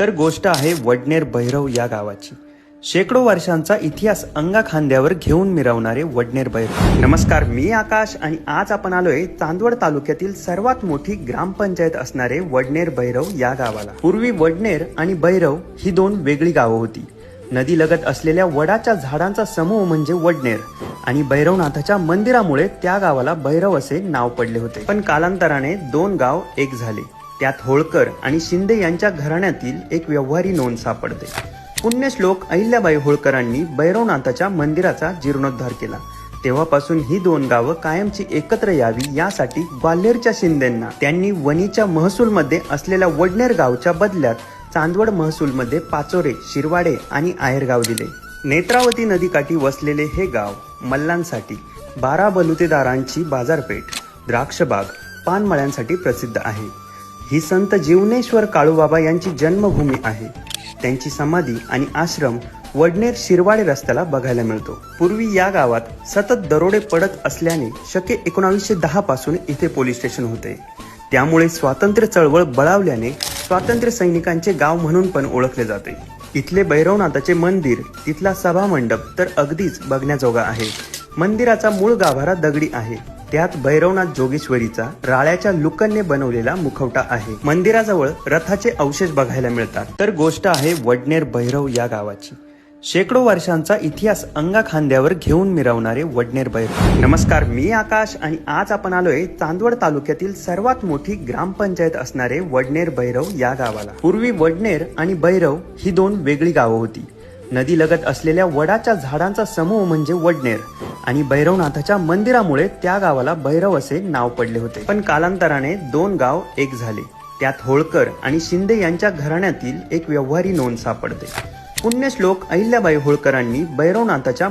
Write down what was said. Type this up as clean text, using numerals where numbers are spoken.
तर गोष्ट आहे वडनेर भैरव या गावाची। शेकडो वर्षांचा इतिहास अंगा खांद्यावर घेऊन मिरवणारे वडनेर भैरव। नमस्कार, मी आकाश आणि आज आपण आलोय चांदवड तालुक्यातील सर्वात मोठी ग्रामपंचायत असणारे वडनेर भैरव या गावाला। पूर्वी वडनेर आणि भैरव ही दोन वेगळी गावं होती। नदी लगत असलेल्या वडाच्या झाडांचा समूह म्हणजे वडनेर आणि भैरवनाथाच्या मंदिरामुळे त्या गावाला भैरव असे नाव पडले होते। पण कालांतराने दोन गाव एक झाले। त्यात होळकर आणि शिंदे यांच्या घराण्यातील एक व्यवहारी नोंद सापडते। पुण्यश्लोक अहिल्याबाई होळकरांनी भैरवनाथाच्या मंदिराचा जीर्णोद्धार केला। तेव्हापासून ही दोन गावं कायमची एकत्र यावी यासाठी ग्वाल्हेरच्या शिंदेंना त्यांनी वणीच्या महसूलमध्ये असलेल्या वडनेर गावच्या बदल्यात चांदवड महसूलमध्ये पाचोरे, शिरवाडे आणि आहेरगाव दिले। नेत्रावती नदीकाठी वसलेले हे गाव मल्लांसाठी 12 बलुतेदारांची बाजारपेठ, द्राक्षबाग, पानमळ्यांसाठी प्रसिद्ध आहे। ही संत जीवनेश्वर काळूबाबा यांची जन्मभूमी आहे। त्यांची समाधी आणि आश्रम वडनेर शिरवाडे रस्त्याला बघायला मिळतो। पूर्वी या गावात सतत दरोडे पडत असल्याने शके 1910 पासून इथे पोलीस स्टेशन होते। त्यामुळे स्वातंत्र्य चळवळ बळावल्याने स्वातंत्र्य सैनिकांचे गाव म्हणून पण ओळखले जाते। इथले भैरवनाथाचे मंदिर, तिथला सभा मंडप तर अगदीच बघण्याजोगा आहे। मंदिराचा मूळ गाभारा दगडी आहे। त्यात भैरवनाथ जोगेश्वरीचा राळ्याच्या लुकनने बनवलेला मुखवटा आहे। मंदिराजवळ रथाचे अवशेष बघायला मिळतात। तर गोष्ट आहे वडनेर भैरव या गावाची। शेकडो वर्षांचा इतिहास अंगा खांद्यावर घेऊन मिरवणारे वडनेर भैरव। नमस्कार, मी आकाश आणि आज आपण आलोय चांदवड तालुक्यातील सर्वात मोठी ग्रामपंचायत असणारे वडनेर भैरव या गावाला। पूर्वी वडनेर आणि भैरव ही दोन वेगळी गावं होती। नदी लगत असलेल्या वडाच्या झाडांचा समूह म्हणजे वडनेर आणि भैरवनाथाच्या मंदिरामुळे त्या गावाला भैरव असे नाव पडले होते। पण कालांतराने दोन गाव एक झाले। त्यात होळकर आणि शिंदे यांच्या घराण्यातील एक व्यवहारी नोंद सापडते। पुण्यश्लोक अहिल्याबाई होळकरांनी भैरवनाथाच्या